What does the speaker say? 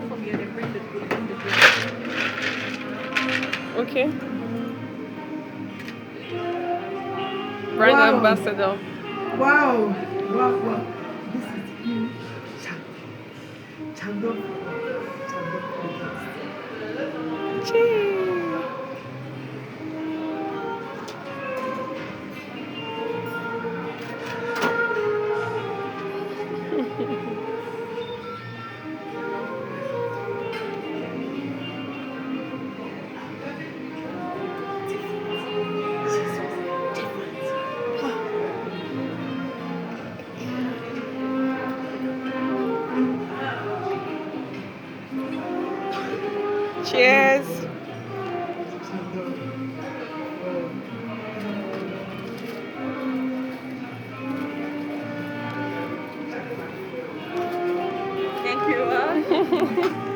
pour from here, then bring the drink. Okay. Brand Wow. ambassador. Wow. Wow. Wow. This is really Chandon. Cheers. Cheers. Thank you.